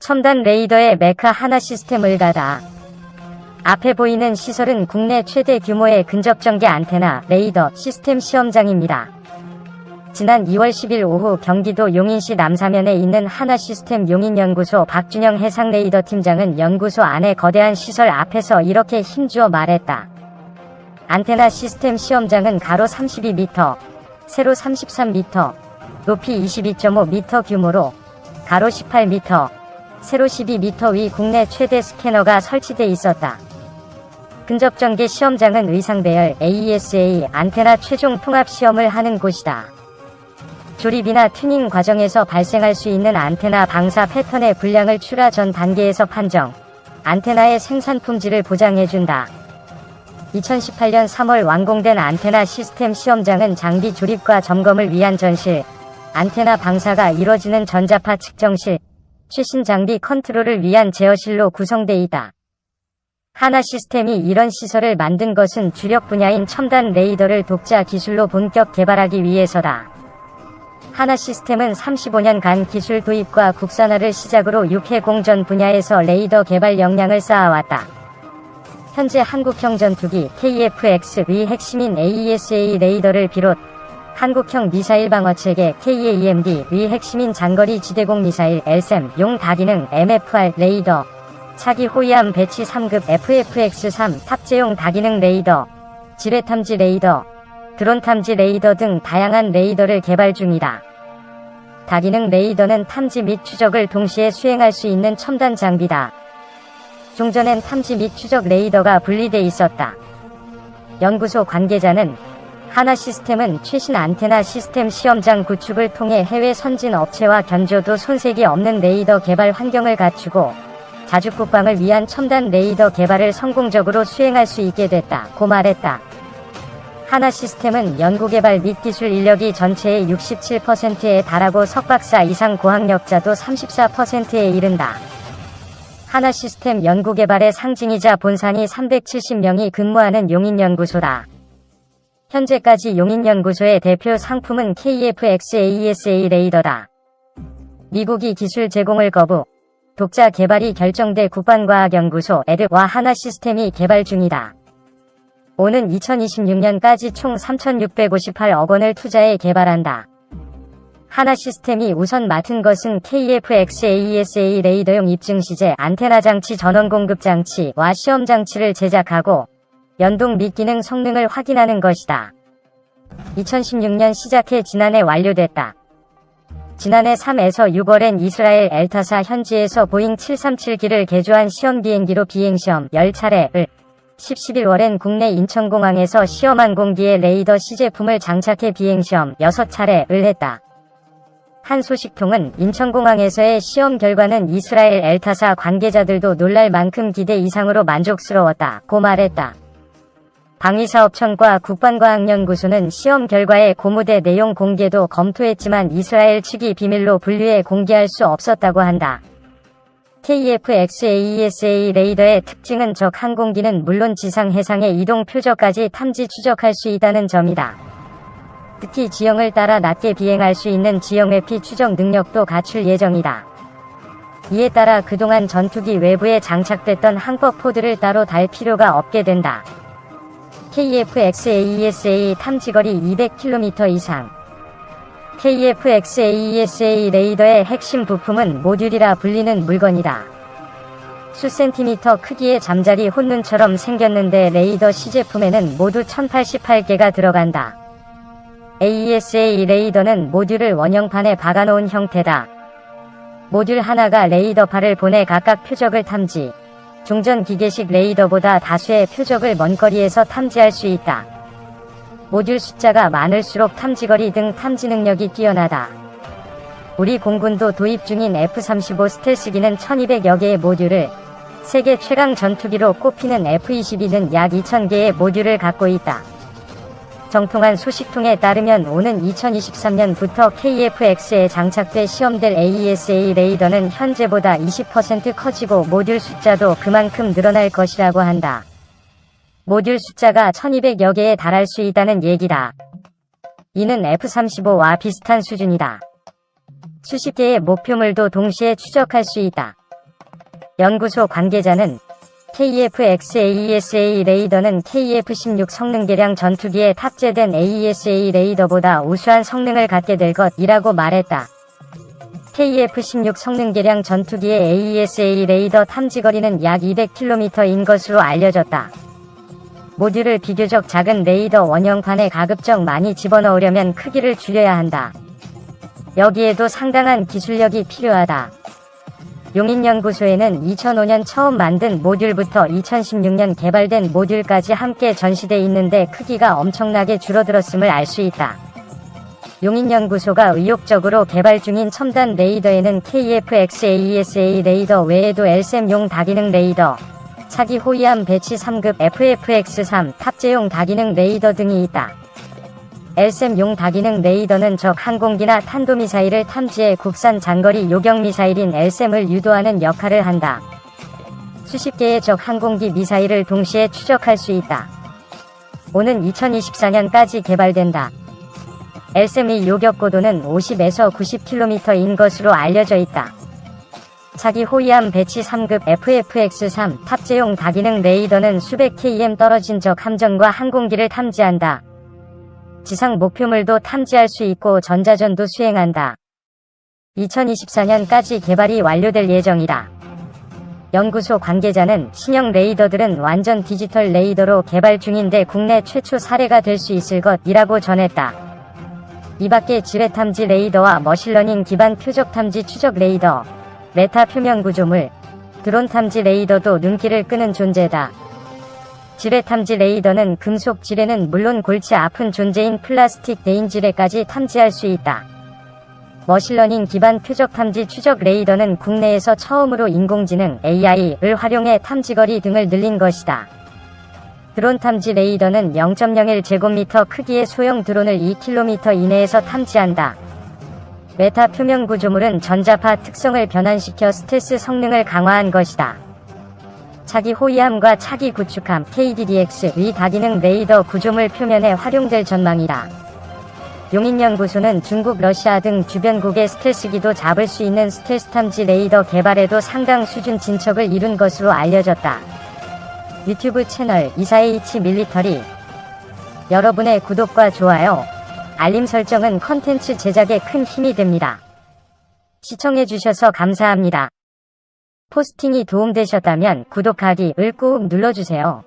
첨단 레이더의 메카 하나 시스템을 가다. 앞에 보이는 시설은 국내 최대 규모의 근접전개 안테나 레이더 시스템 시험장입니다. 지난 2월 10일 오후 경기도 용인시 남사면에 있는 하나시스템 용인연구소 박준영 해상레이더 팀장은 연구소 안의 거대한 시설 앞에서 이렇게 힘주어 말했다. 안테나 시스템 시험장은 가로 32m, 세로 33m, 높이 22.5m 규모로 가로 18m, 세로 12m 위 국내 최대 스캐너가 설치돼 있었다. 근접전개 시험장은 의상배열 AESA 안테나 최종 통합 시험을 하는 곳이다. 조립이나 튜닝 과정에서 발생할 수 있는 안테나 방사 패턴의 분량을 출하 전 단계에서 판정, 안테나의 생산 품질을 보장해준다. 2018년 3월 완공된 안테나 시스템 시험장은 장비 조립과 점검을 위한 전실, 안테나 방사가 이뤄지는 전자파 측정실, 최신 장비 컨트롤을 위한 제어실로 구성돼 있다. 하나시스템이 이런 시설을 만든 것은 주력 분야인 첨단 레이더를 독자 기술로 본격 개발하기 위해서다. 하나시스템은 35년간 기술 도입과 국산화를 시작으로 육해공전 분야에서 레이더 개발 역량을 쌓아왔다. 현재 한국형 전투기 KF-X의 핵심인 AESA 레이더를 비롯 한국형 미사일 방어체계 KAEMD의 핵심인 장거리 지대공 미사일 LSAM 용 다기능 MFR 레이더, 차기 호위함 배치 3급 FFX-3 탑재용 다기능 레이더, 지뢰 탐지 레이더, 드론 탐지 레이더 등 다양한 레이더를 개발 중이다. 다기능 레이더는 탐지 및 추적을 동시에 수행할 수 있는 첨단 장비다. 종전엔 탐지 및 추적 레이더가 분리돼 있었다. 연구소 관계자는 하나시스템은 최신 안테나 시스템 시험장 구축을 통해 해외 선진 업체와 견조도 손색이 없는 레이더 개발 환경을 갖추고 자주 국방을 위한 첨단 레이더 개발을 성공적으로 수행할 수 있게 됐다고 말했다. 하나시스템은 연구개발 및 기술 인력이 전체의 67%에 달하고 석박사 이상 고학력자도 34%에 이른다. 하나시스템 연구개발의 상징이자 본산이 370명이 근무하는 용인연구소다. 현재까지 용인연구소의 대표 상품은 KF-X-AESA 레이더다. 미국이 기술 제공을 거부, 독자 개발이 결정돼 국방과학연구소 에드와 하나시스템이 개발 중이다. 오는 2026년까지 총 3,658억 원을 투자해 개발한다. 하나시스템이 우선 맡은 것은 KF-X-AESA 레이더용 입증시제 안테나 장치 전원 공급 장치와 시험 장치를 제작하고 연동 및 기능 성능을 확인하는 것이다. 2016년 시작해 지난해 완료됐다. 지난해 3에서 6월엔 이스라엘 엘타사 현지에서 보잉 737기를 개조한 시험 비행기로 비행시험 10차례를, 11월엔 국내 인천공항에서 시험 항공기에 레이더 시제품을 장착해 비행시험 6차례를 했다. 한 소식통은 인천공항에서의 시험 결과는 이스라엘 엘타사 관계자들도 놀랄 만큼 기대 이상으로 만족스러웠다고 말했다. 방위사업청과 국방과학연구소는 시험 결과의 고무대 내용 공개도 검토했지만 이스라엘 측이 비밀로 분류해 공개할 수 없었다고 한다. KF-X-AESA 레이더의 특징은 적 항공기는 물론 지상 해상의 이동 표적까지 탐지 추적할 수 있다는 점이다. 특히 지형을 따라 낮게 비행할 수 있는 지형 회피 추적 능력도 갖출 예정이다. 이에 따라 그동안 전투기 외부에 장착됐던 항법 포드를 따로 달 필요가 없게 된다. KF-X-AESA 탐지거리 200km 이상. KF-X-AESA 레이더의 핵심 부품은 모듈이라 불리는 물건이다. 수 센티미터 크기의 잠자리 혼눈처럼 생겼는데 레이더 시제품에는 모두 1088개가 들어간다. AESA 레이더는 모듈을 원형판에 박아놓은 형태다. 모듈 하나가 레이더파를 보내 각각 표적을 탐지. 종전 기계식 레이더보다 다수의 표적을 먼 거리에서 탐지할 수 있다. 모듈 숫자가 많을수록 탐지거리 등 탐지 능력이 뛰어나다. 우리 공군도 도입 중인 F-35 스텔스기는 1200여 개의 모듈을, 세계 최강 전투기로 꼽히는 F-22는 약 2000개의 모듈을 갖고 있다. 정통한 소식통에 따르면 오는 2023년부터 KF-X에 장착돼 시험될 AESA 레이더는 현재보다 20% 커지고 모듈 숫자도 그만큼 늘어날 것이라고 한다. 모듈 숫자가 1200여 개에 달할 수 있다는 얘기다. 이는 F-35와 비슷한 수준이다. 수십 개의 목표물도 동시에 추적할 수 있다. 연구소 관계자는 KF-XAESA 레이더는 KF-16 성능 개량 전투기에 탑재된 AESA 레이더보다 우수한 성능을 갖게 될 것이라고 말했다. KF-16 성능 개량 전투기의 AESA 레이더 탐지거리는 약 200km인 것으로 알려졌다. 모듈을 비교적 작은 레이더 원형판에 가급적 많이 집어넣으려면 크기를 줄여야 한다. 여기에도 상당한 기술력이 필요하다. 용인연구소에는 2005년 처음 만든 모듈부터 2016년 개발된 모듈까지 함께 전시돼 있는데 크기가 엄청나게 줄어들었음을 알 수 있다. 용인연구소가 의욕적으로 개발 중인 첨단 레이더에는 KF-XAESA 레이더 외에도 LSAM용 다기능 레이더, 차기 호위함 배치 3급 FFX-3 탑재용 다기능 레이더 등이 있다. LSAM용 다기능 레이더는 적 항공기나 탄도미사일을 탐지해 국산 장거리 요격미사일인 LSAM을 유도하는 역할을 한다. 수십 개의 적 항공기 미사일을 동시에 추적할 수 있다. 오는 2024년까지 개발된다. LSAM의 요격고도는 50에서 90km인 것으로 알려져 있다. 차기 호위함 배치 3급 FFX-3 탑재용 다기능 레이더는 수백 km 떨어진 적 함정과 항공기를 탐지한다. 지상 목표물도 탐지할 수 있고 전자전도 수행한다. 2024년까지 개발이 완료될 예정이다. 연구소 관계자는 신형 레이더들은 완전 디지털 레이더로 개발 중인데 국내 최초 사례가 될 수 있을 것이라고 전했다. 이밖에 지뢰탐지 레이더와 머신러닝 기반 표적 탐지 추적 레이더, 메타 표면 구조물, 드론 탐지 레이더도 눈길을 끄는 존재다. 지뢰 탐지 레이더는 금속 지뢰는 물론 골치 아픈 존재인 플라스틱 대인 지뢰까지 탐지할 수 있다. 머신러닝 기반 표적 탐지 추적 레이더는 국내에서 처음으로 인공지능 AI를 활용해 탐지거리 등을 늘린 것이다. 드론 탐지 레이더는 0.01제곱미터 크기의 소형 드론을 2km 이내에서 탐지한다. 메타 표면 구조물은 전자파 특성을 변환시켜 스텔스 성능을 강화한 것이다. 차기 호위함과 차기 구축함 KDDX의 다기능 레이더 구조물 표면에 활용될 전망이다. 용인연구소는 중국, 러시아 등 주변국의 스텔스기도 잡을 수 있는 스텔스 탐지 레이더 개발에도 상당 수준 진척을 이룬 것으로 알려졌다. 유튜브 채널 24H 밀리터리. 여러분의 구독과 좋아요, 알림 설정은 컨텐츠 제작에 큰 힘이 됩니다. 시청해주셔서 감사합니다. 포스팅이 도움되셨다면 구독하기를 꾹 눌러주세요.